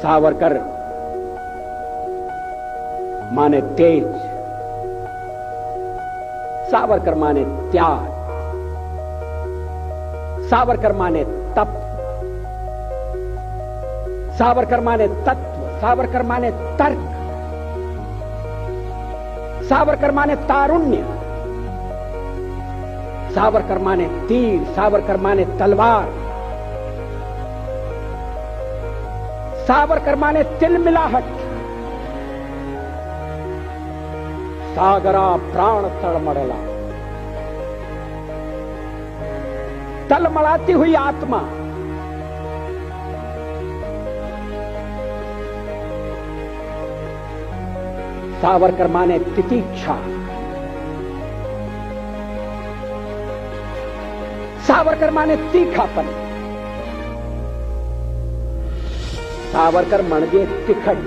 सावरकर माने तेज, सावरकर माने त्याग, सावरकर माने तप, सावरकर माने तत्व, सावरकर माने तर्क, सावरकर माने तारुण्य, सावरकर माने तीर, सावरकर माने तलवार, सावरकर माने तिलमिलाहट, सागरा प्राण तळमळला, तलमळाती हुई आत्मा, सावरकर माने तितिक्षा, सावरकर माने तीखापन, सावरकर म्हणजे तिखट.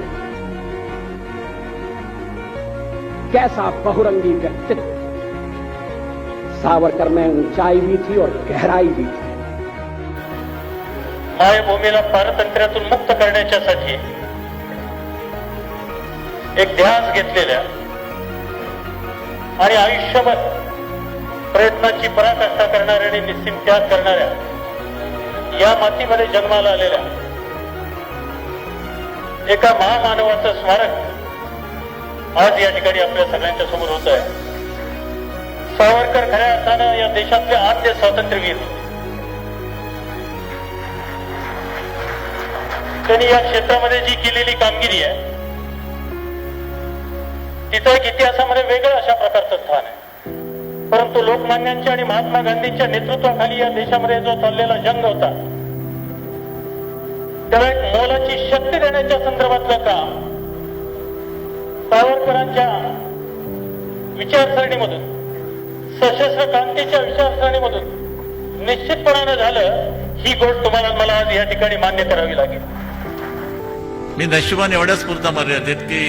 कैसा बहुरंगी व्यक्तित्व. सावरकर में ऊंचाई भी थी और गहराई भी थी. मायभूमीला पारतंत्र्यातून मुक्त करण्याच्यासाठी एक ध्यास घेतलेल्या आणि आयुष्यभर प्रयत्नाची पराकाष्ठा करणाऱ्या आणि निस्सीम त्याग करणाऱ्या या मातीमध्ये जन्माला आलेल्या एका महामानवाचं स्मारक आज या ठिकाणी आपल्या सगळ्यांच्या समोर होत आहे. सावरकर खऱ्या अर्थानं या देशातले आद्य स्वातंत्र्यवीर होते. त्यांनी या क्षेत्रामध्ये जी केलेली कामगिरी आहे तिथं एक इतिहासामध्ये वेगळं अशा प्रकारचं स्थान आहे. परंतु लोकमान्यांच्या आणि महात्मा गांधींच्या नेतृत्वाखाली या देशामध्ये जो चाललेला जंग होता त्याला एक मोलाची शक्ती देण्याच्या संदर्भातलं काम सावरकरांच्या विचारसरणीमधून, सशस्त्र क्रांतीच्या विचारसरणीमधून निश्चितपणानं झालं. ही गोष्ट तुम्हाला मला आज या ठिकाणी मान्य करावी लागेल. मी नशिबाने एवढ्याच पुरता मर्यादित की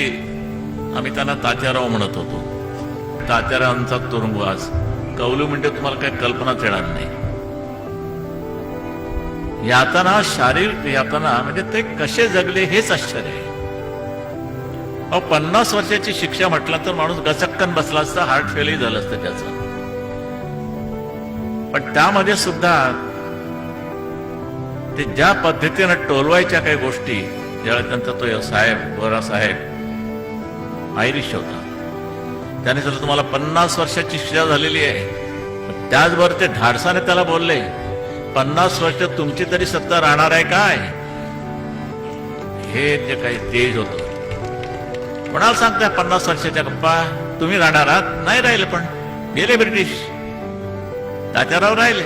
आम्ही त्यांना तात्याराव म्हणत होतो. तात्यारावांचा तुरुंगवास कौलू म्हणजे तुम्हाला काही कल्पनाच येणार नाही. यातना, शारीरिक यातना म्हणजे ते कसे जगले हेच आश्चर्य आहे. 50 वर्षाची शिक्षा म्हटलं तर माणूस गचक्कन बसला असता, हार्ट फेलही झालं असतं त्याचं. पण त्यामध्ये सुद्धा ते ज्या पद्धतीनं टोलवायच्या काही गोष्टी, ज्यावेळेला त्यांचा तो साहेब गोरा साहेब आयरिश होता, त्याने सुद्धा तुम्हाला 50 वर्षाची शिक्षा झालेली आहे. त्याचबरोबर ते धाडसाने त्याला बोलले 50 वर्ष तुमची तरी सत्ता राहणार आहे काय. हे जे काही तेज होतं. कोणाला सांगताय 50 वर्षाच्या गप्पा. तुम्ही राहणार आहात? नाही राहिले, पण गेले ब्रिटिश. तात्याराव राहिले.